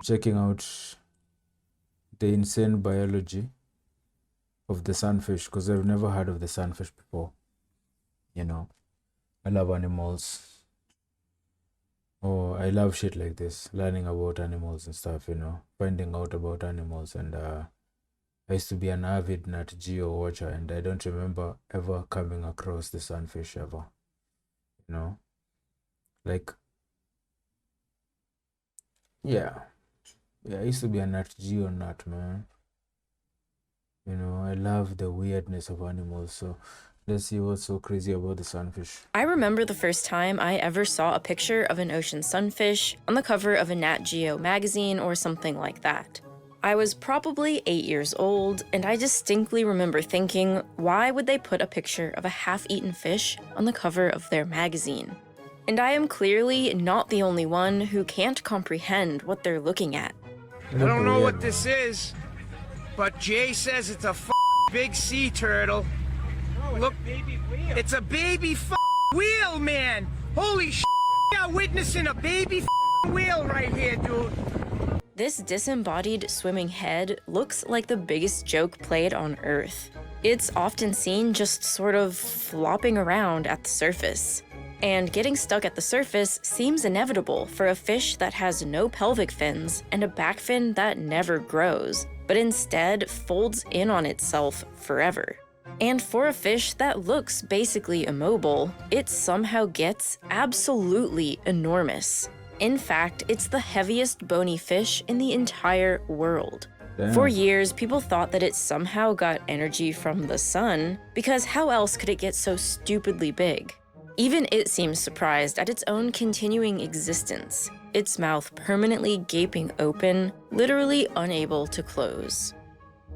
checking out the insane biology of the sunfish because I've never heard of the sunfish before. You know, I love animals. Oh, I love shit like this, learning about animals and stuff, finding out about animals. And I used to be an avid Nat Geo watcher, and I don't remember ever coming across the sunfish ever. You know, like, yeah, yeah, I used to be a Nat Geo nut, man. I love the weirdness of animals. So let's see what's so crazy about the sunfish. I remember the first time I ever saw a picture of an ocean sunfish on the cover of a Nat Geo magazine or something like that. I was probably 8 years old, and I distinctly remember thinking, why would they put a picture of a half-eaten fish on the cover of their magazine? And I am clearly not the only one who can't comprehend what they're looking at. I don't know what this is, but Jay says it's a big sea turtle. Look, it's a baby whale, man. Holy yeah, witnessing a baby whale right here, dude. This disembodied swimming head looks like the biggest joke played on Earth. It's often seen just sort of flopping around at the surface. And getting stuck at the surface seems inevitable for a fish that has no pelvic fins and a back fin that never grows, but instead folds in on itself forever. And for a fish that looks basically immobile, it somehow gets absolutely enormous. In fact, it's the heaviest bony fish in the entire world. Damn. For years, people thought that it somehow got energy from the sun, because how else could it get so stupidly big? Even it seems surprised at its own continuing existence, its mouth permanently gaping open, literally unable to close.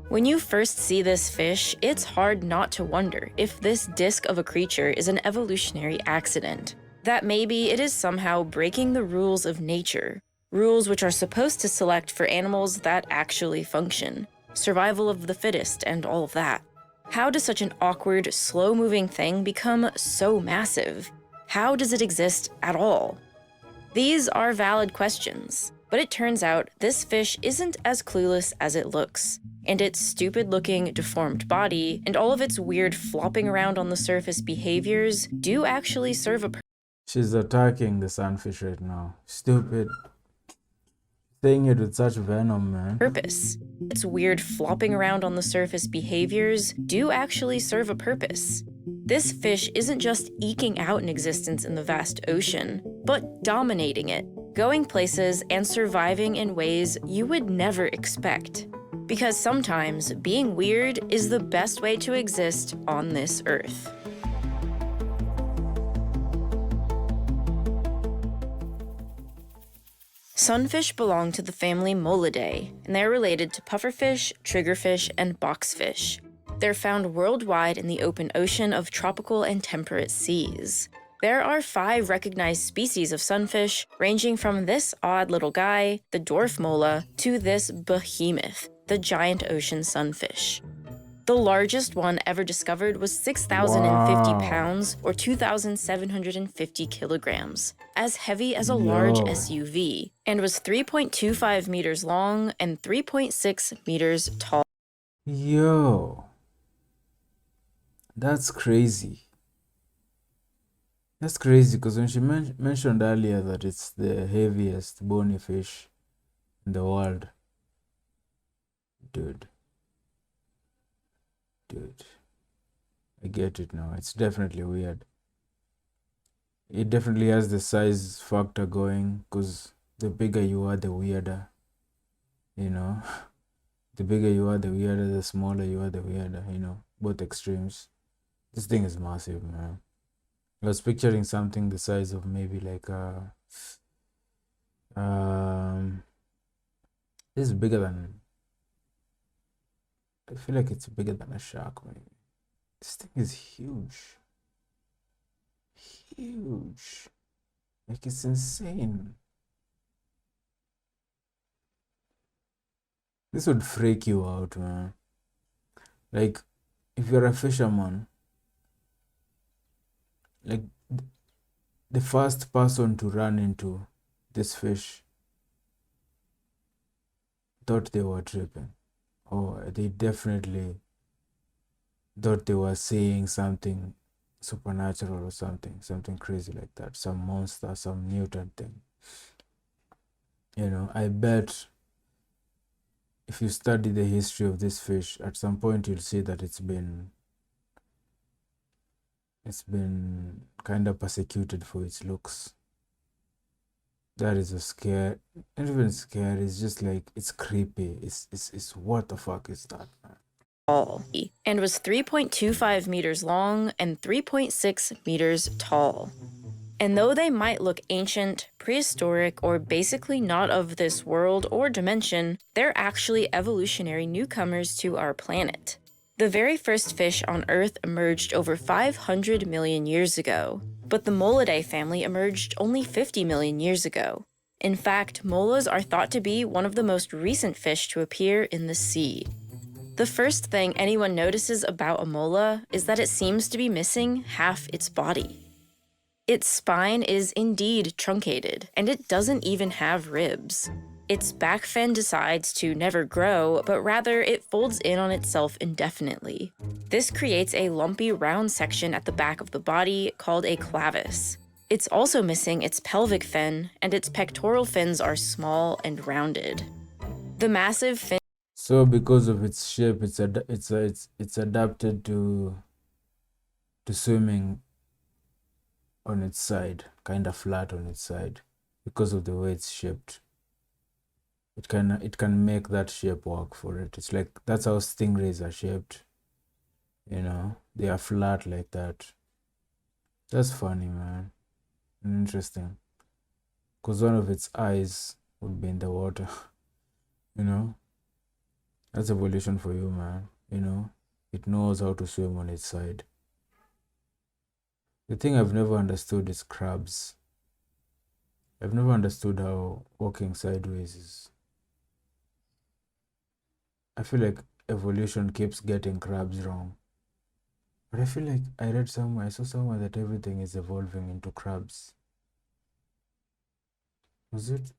When you first see this fish, it's hard not to wonder if this disc of a creature is an evolutionary accident. That maybe it is somehow breaking the rules of nature, rules which are supposed to select for animals that actually function, survival of the fittest and all of that. How does such an awkward, slow-moving thing become so massive? How does it exist at all? These are valid questions, but it turns out this fish isn't as clueless as it looks, and its stupid-looking, deformed body and all of its weird flopping around on the surface behaviors do actually serve a She's attacking the sunfish right now. Stupid. Saying it with such venom, man. purpose. Its weird flopping around on the surface behaviors do actually serve a purpose. This fish isn't just eking out an existence in the vast ocean, but dominating it, going places and surviving in ways you would never expect. Because sometimes being weird is the best way to exist on this earth. Sunfish belong to the family Mollidae, and they're related to pufferfish, triggerfish, and boxfish. They're found worldwide in the open ocean of tropical and temperate seas. There are 5 recognized species of sunfish, ranging from this odd little guy, the dwarf mola, to this behemoth, the giant ocean sunfish. The largest one ever discovered was 6,050 pounds, or 2,750 kilograms, as heavy as a large SUV, and was 3.25 meters long and 3.6 meters tall. Yo. That's crazy. That's crazy because when she mentioned earlier that it's the heaviest bony fish in the world. Dude, I get it now. It's definitely weird. It definitely has the size factor going because the bigger you are, the weirder. The bigger you are, the weirder. The smaller you are, the weirder. Both extremes. This thing is massive, man. I was picturing something the size of maybe like this is bigger than, I feel like it's bigger than a shark, maybe. This thing is huge. Huge. Like, it's insane. This would freak you out, man. Like, if you're a fisherman, like, the first person to run into this fish thought they were tripping. Or they definitely thought they were seeing something supernatural or something crazy like that, some monster, some mutant thing. I bet if you study the history of this fish, at some point you'll see that it's been kind of persecuted for its looks. That is a scare. Not even scary. It's just like it's creepy. It's what the fuck is that, man? Tall, and was 3.25 meters long and 3.6 meters tall. And though they might look ancient, prehistoric, or basically not of this world or dimension, they're actually evolutionary newcomers to our planet. The very first fish on Earth emerged over 500 million years ago, but the Molidae family emerged only 50 million years ago. In fact, molas are thought to be one of the most recent fish to appear in the sea. The first thing anyone notices about a mola is that it seems to be missing half its body. Its spine is indeed truncated, and it doesn't even have ribs. Its back fin decides to never grow, but rather it folds in on itself indefinitely. This creates a lumpy round section at the back of the body called a clavus. It's also missing its pelvic fin, and its pectoral fins are small and rounded. The massive fin. So because of its shape, it's adapted to swimming on its side, kind of flat on its side, because of the way it's shaped. It can make that shape work for it. It's like that's how stingrays are shaped. They are flat like that. That's funny, man. Interesting. Because one of its eyes would be in the water. That's evolution for you, man. It knows how to swim on its side. The thing I've never understood is crabs. I've never understood how walking sideways is. I feel like evolution keeps getting crabs wrong. But I feel like I saw somewhere that everything is evolving into crabs. Was it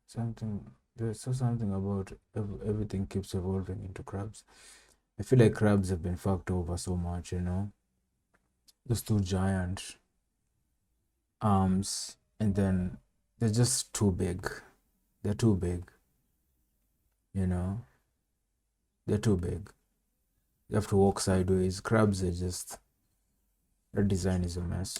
something? I saw something about everything keeps evolving into crabs. I feel like crabs have been fucked over so much, Those two giant arms, and then they're just too big. They're too big. They're too big. You have to walk sideways. Crabs are just, their design is a mess.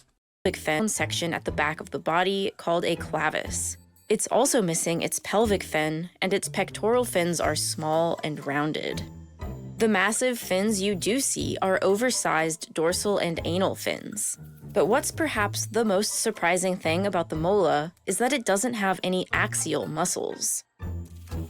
Fin section at the back of the body called a clavus. It's also missing its pelvic fin, and its pectoral fins are small and rounded. The massive fins you do see are oversized dorsal and anal fins. But what's perhaps the most surprising thing about the mola is that it doesn't have any axial muscles.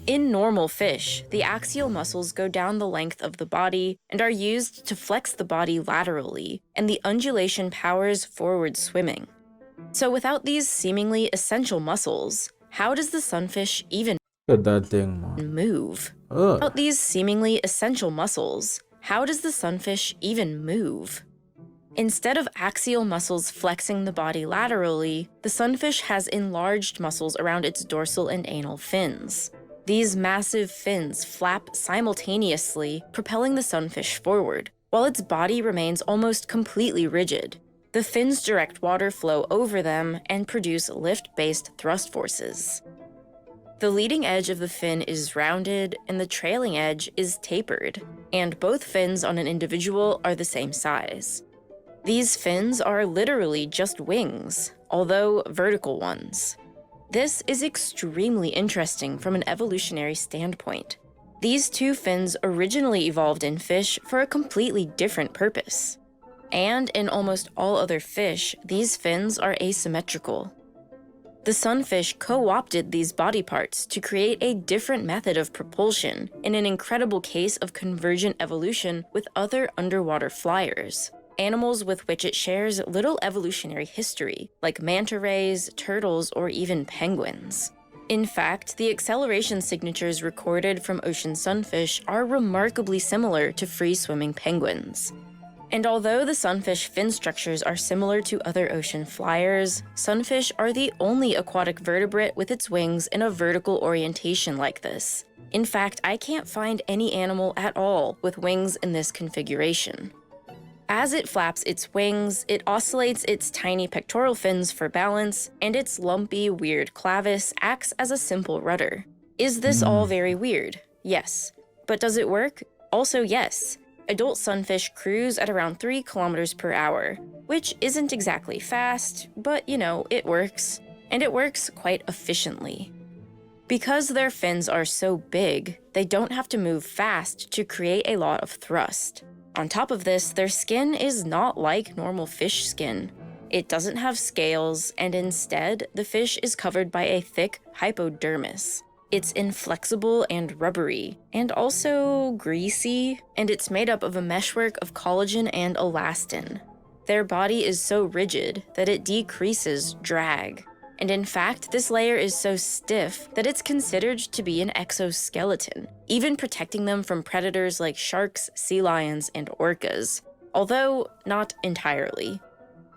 In normal fish, the axial muscles go down the length of the body and are used to flex the body laterally, and the undulation powers forward swimming. So without these seemingly essential muscles, how does the sunfish even Look at that thing, man. move? Ugh. Without these seemingly essential muscles, how does the sunfish even move? Instead of axial muscles flexing the body laterally, the sunfish has enlarged muscles around its dorsal and anal fins. These massive fins flap simultaneously, propelling the sunfish forward, while its body remains almost completely rigid. The fins direct water flow over them and produce lift-based thrust forces. The leading edge of the fin is rounded and the trailing edge is tapered, and both fins on an individual are the same size. These fins are literally just wings, although vertical ones. This is extremely interesting from an evolutionary standpoint. These two fins originally evolved in fish for a completely different purpose. And in almost all other fish, these fins are asymmetrical. The sunfish co-opted these body parts to create a different method of propulsion in an incredible case of convergent evolution with other underwater flyers, animals with which it shares little evolutionary history, like manta rays, turtles, or even penguins. In fact, the acceleration signatures recorded from ocean sunfish are remarkably similar to free-swimming penguins. And although the sunfish fin structures are similar to other ocean flyers, sunfish are the only aquatic vertebrate with its wings in a vertical orientation like this. In fact, I can't find any animal at all with wings in this configuration. As it flaps its wings, it oscillates its tiny pectoral fins for balance, and its lumpy, weird clavis acts as a simple rudder. Is this all very weird? Yes. But does it work? Also yes. Adult sunfish cruise at around 3 kilometers per hour, which isn't exactly fast, but it works. And it works quite efficiently. Because their fins are so big, they don't have to move fast to create a lot of thrust. On top of this, their skin is not like normal fish skin. It doesn't have scales, and instead, the fish is covered by a thick hypodermis. It's inflexible and rubbery, and also greasy, and it's made up of a meshwork of collagen and elastin. Their body is so rigid that it decreases drag. And in fact, this layer is so stiff that it's considered to be an exoskeleton, even protecting them from predators like sharks, sea lions, and orcas, although not entirely.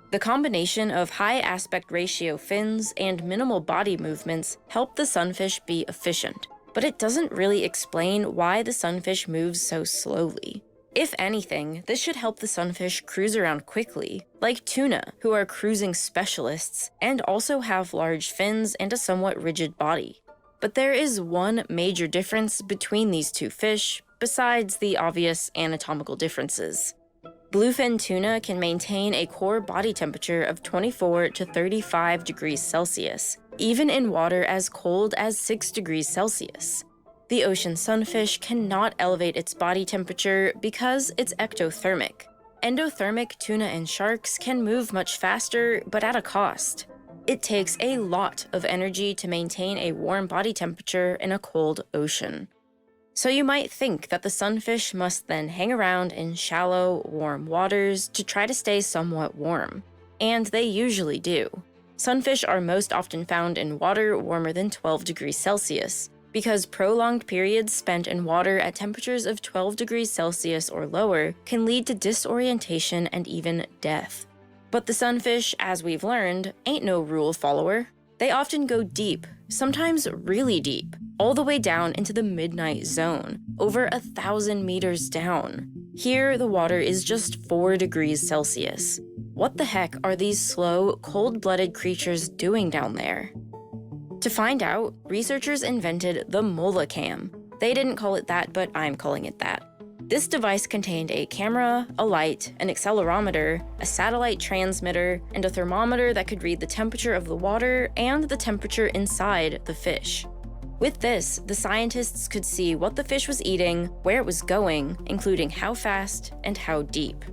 The combination of high aspect ratio fins and minimal body movements help the sunfish be efficient, but it doesn't really explain why the sunfish moves so slowly. If anything, this should help the sunfish cruise around quickly, like tuna, who are cruising specialists and also have large fins and a somewhat rigid body. But there is one major difference between these two fish, besides the obvious anatomical differences. Bluefin tuna can maintain a core body temperature of 24 to 35 degrees Celsius, even in water as cold as 6 degrees Celsius. The ocean sunfish cannot elevate its body temperature because it's ectothermic. Endothermic tuna and sharks can move much faster, but at a cost. It takes a lot of energy to maintain a warm body temperature in a cold ocean. So you might think that the sunfish must then hang around in shallow, warm waters to try to stay somewhat warm. And they usually do. Sunfish are most often found in water warmer than 12 degrees Celsius, because prolonged periods spent in water at temperatures of 12 degrees Celsius or lower can lead to disorientation and even death. But the sunfish, as we've learned, ain't no rule follower. They often go deep, sometimes really deep, all the way down into the midnight zone, over 1,000 meters down. Here, the water is just 4 degrees Celsius. What the heck are these slow, cold-blooded creatures doing down there? To find out, researchers invented the Molacam. They didn't call it that, but I'm calling it that. This device contained a camera, a light, an accelerometer, a satellite transmitter, and a thermometer that could read the temperature of the water and the temperature inside the fish. With this, the scientists could see what the fish was eating, where it was going, including how fast and how deep.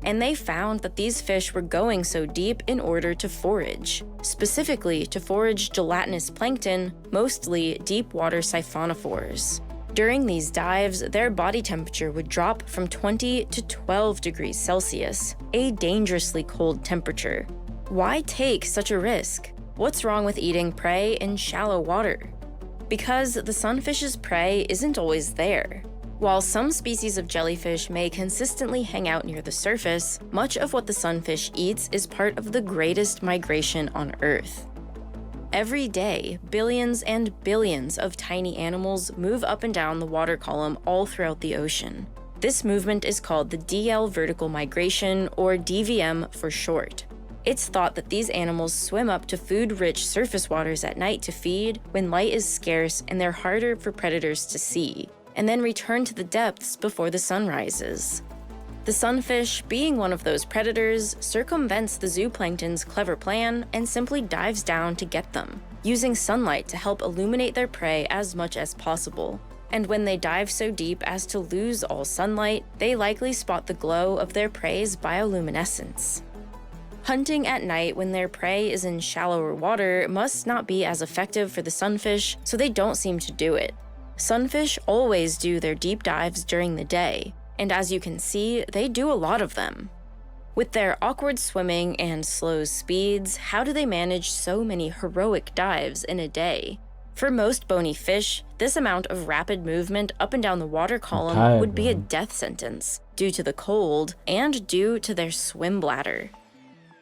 And they found that these fish were going so deep in order to forage, specifically to forage gelatinous plankton, mostly deep water siphonophores. During these dives, their body temperature would drop from 20 to 12 degrees Celsius, a dangerously cold temperature. Why take such a risk? What's wrong with eating prey in shallow water? Because the sunfish's prey isn't always there. While some species of jellyfish may consistently hang out near the surface, much of what the sunfish eats is part of the greatest migration on Earth. Every day, billions and billions of tiny animals move up and down the water column all throughout the ocean. This movement is called the DL vertical migration, or DVM for short. It's thought that these animals swim up to food-rich surface waters at night to feed when light is scarce and they're harder for predators to see, and then return to the depths before the sun rises. The sunfish, being one of those predators, circumvents the zooplankton's clever plan and simply dives down to get them, using sunlight to help illuminate their prey as much as possible. And when they dive so deep as to lose all sunlight, they likely spot the glow of their prey's bioluminescence. Hunting at night when their prey is in shallower water must not be as effective for the sunfish, so they don't seem to do it. Sunfish always do their deep dives during the day, and as you can see, they do a lot of them. With their awkward swimming and slow speeds, how do they manage so many heroic dives in a day? For most bony fish, this amount of rapid movement up and down the water column tired, would be a man. death sentence due to the cold and due to their swim bladder.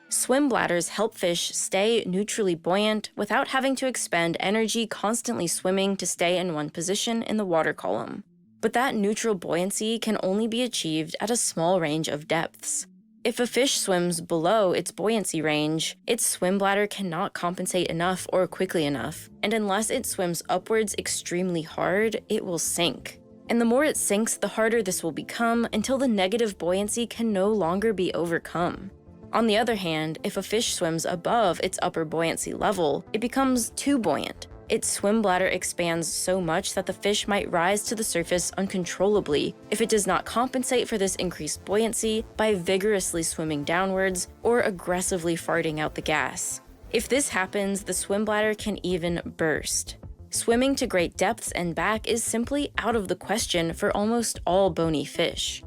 Swim bladders help fish stay neutrally buoyant without having to expend energy constantly swimming to stay in one position in the water column. But that neutral buoyancy can only be achieved at a small range of depths. If a fish swims below its buoyancy range, its swim bladder cannot compensate enough or quickly enough, and unless it swims upwards extremely hard, it will sink. And the more it sinks, the harder this will become until the negative buoyancy can no longer be overcome. On the other hand, if a fish swims above its upper buoyancy level, it becomes too buoyant. Its swim bladder expands so much that the fish might rise to the surface uncontrollably if it does not compensate for this increased buoyancy by vigorously swimming downwards or aggressively farting out the gas. If this happens, the swim bladder can even burst. Swimming to great depths and back is simply out of the question for almost all bony fish.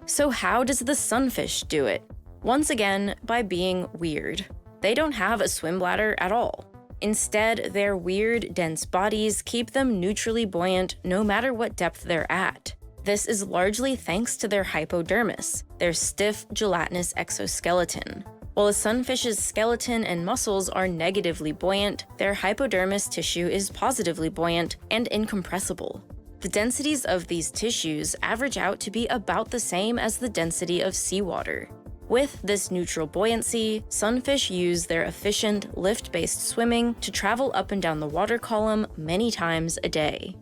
So how does the sunfish do it? Once again, by being weird. They don't have a swim bladder at all. Instead, their weird, dense bodies keep them neutrally buoyant no matter what depth they're at. This is largely thanks to their hypodermis, their stiff, gelatinous exoskeleton. While a sunfish's skeleton and muscles are negatively buoyant, their hypodermis tissue is positively buoyant and incompressible. The densities of these tissues average out to be about the same as the density of seawater. With this neutral buoyancy, sunfish use their efficient, lift-based swimming to travel up and down the water column many times a day.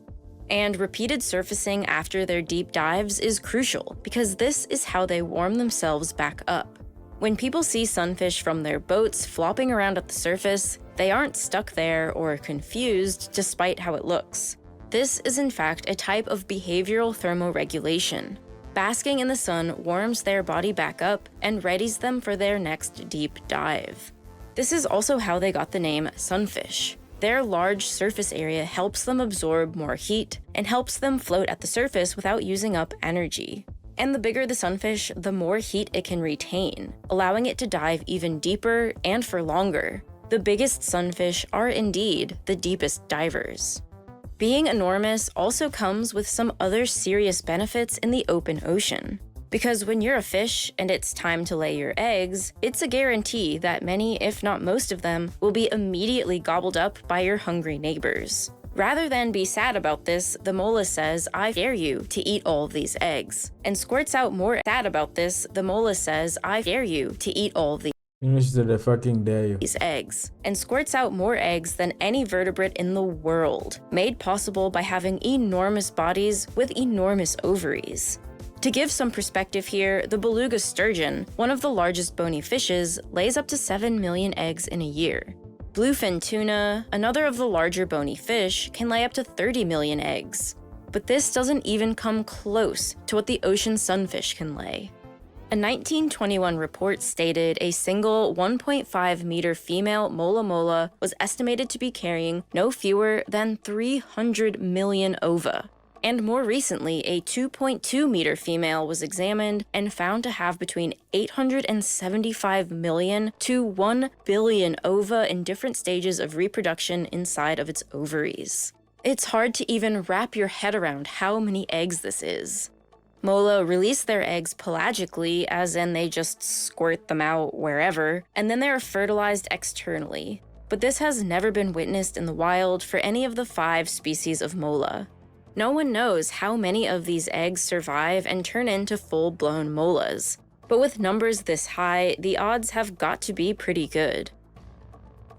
And repeated surfacing after their deep dives is crucial, because this is how they warm themselves back up. When people see sunfish from their boats flopping around at the surface, they aren't stuck there or confused despite how it looks. This is in fact a type of behavioral thermoregulation. Basking in the sun warms their body back up and readies them for their next deep dive. This is also how they got the name sunfish. Their large surface area helps them absorb more heat and helps them float at the surface without using up energy. And the bigger the sunfish, the more heat it can retain, allowing it to dive even deeper and for longer. The biggest sunfish are indeed the deepest divers. Being enormous also comes with some other serious benefits in the open ocean. Because when you're a fish and it's time to lay your eggs, it's a guarantee that many, if not most of them, will be immediately gobbled up by your hungry neighbors. Rather than be sad about this, the mola says, "I dare you to eat all of these eggs," and squirts out more. Sad about this, the mola says, "I dare you to eat all of Finish to the fucking day. these eggs," and squirts out more eggs than any vertebrate in the world, made possible by having enormous bodies with enormous ovaries. To give some perspective here, the beluga sturgeon, one of the largest bony fishes, lays up to 7 million eggs in a year. Bluefin tuna, another of the larger bony fish, can lay up to 30 million eggs. But this doesn't even come close to what the ocean sunfish can lay. A 1921 report stated a single 1.5 meter female mola mola was estimated to be carrying no fewer than 300 million ova. And more recently, a 2.2 meter female was examined and found to have between 875 million to 1 billion ova in different stages of reproduction inside of its ovaries. It's hard to even wrap your head around how many eggs this is. Mola release their eggs pelagically, as in they just squirt them out wherever, and then they are fertilized externally. But this has never been witnessed in the wild for any of the 5 species of mola. No one knows how many of these eggs survive and turn into full-blown molas. But with numbers this high, the odds have got to be pretty good.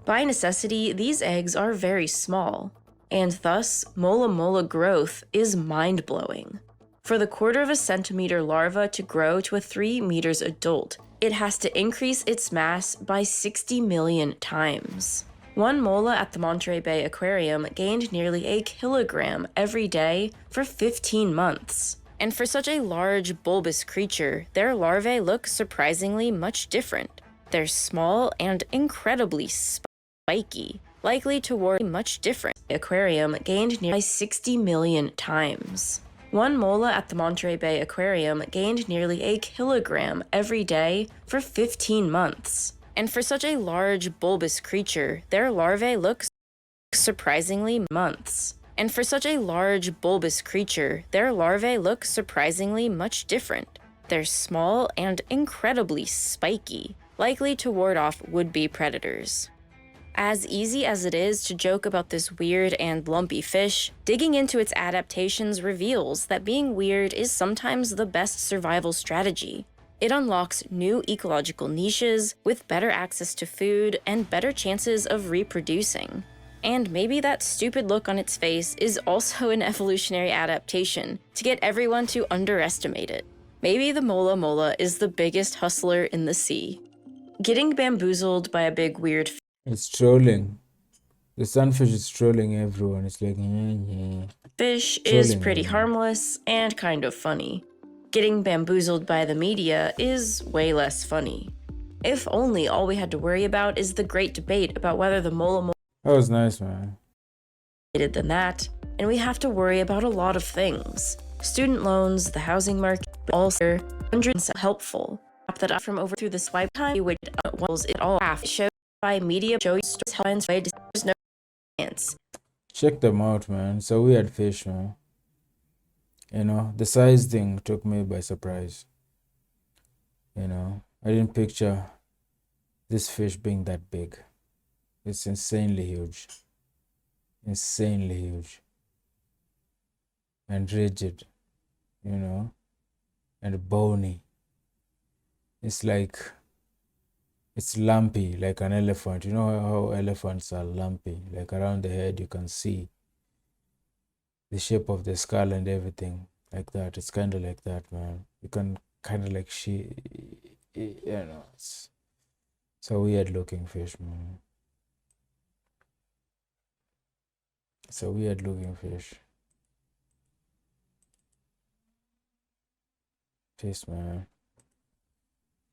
By necessity, these eggs are very small, and thus, mola growth is mind-blowing. For the 1/4 centimeter larva to grow to a 3 meters adult, it has to increase its mass by 60 million times. One mola at the Monterey Bay Aquarium gained nearly a kilogram every day for 15 months. And for such a large, bulbous creature, their larvae look surprisingly much different. They're small and incredibly spiky, likely to warn much different. The aquarium gained nearly 60 million times. One mola at the Monterey Bay Aquarium gained nearly a kilogram every day for 15 months. And for such a large, bulbous creature, their larvae look surprisingly months. And for such a large, bulbous creature, their larvae look surprisingly much different. They're small and incredibly spiky, likely to ward off would-be predators. As easy as it is to joke about this weird and lumpy fish, digging into its adaptations reveals that being weird is sometimes the best survival strategy. It unlocks new ecological niches with better access to food and better chances of reproducing. And maybe that stupid look on its face is also an evolutionary adaptation to get everyone to underestimate it. Maybe the mola mola is the biggest hustler in the sea. Getting bamboozled by a big weird It's trolling. The sunfish is trolling everyone. It's like, fish is trolling pretty everyone. harmless and kind of funny. Getting bamboozled by the media is way less funny. If only all we had to worry about is the great debate about whether the mola mola That was nice, man. than that, and we have to worry about a lot of things. Student loans, the housing market, but also hundreds helpful. That up from over through the swipe time, which was it all half showed by media showing headlines way there's no chance. Check them out, man. It's a weird fish, man. You know, the size thing took me by surprise. You know, I didn't picture this fish being that big. It's insanely huge. Insanely huge. And rigid, you know, and bony. It's like, it's lumpy like an elephant. You know how elephants are lumpy? Like around the head, you can see the shape of the skull and everything like that. It's kind of like that, man. You can kind of like you know, it's a weird looking fish, man. It's a weird looking fish. Peace, man.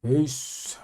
Peace.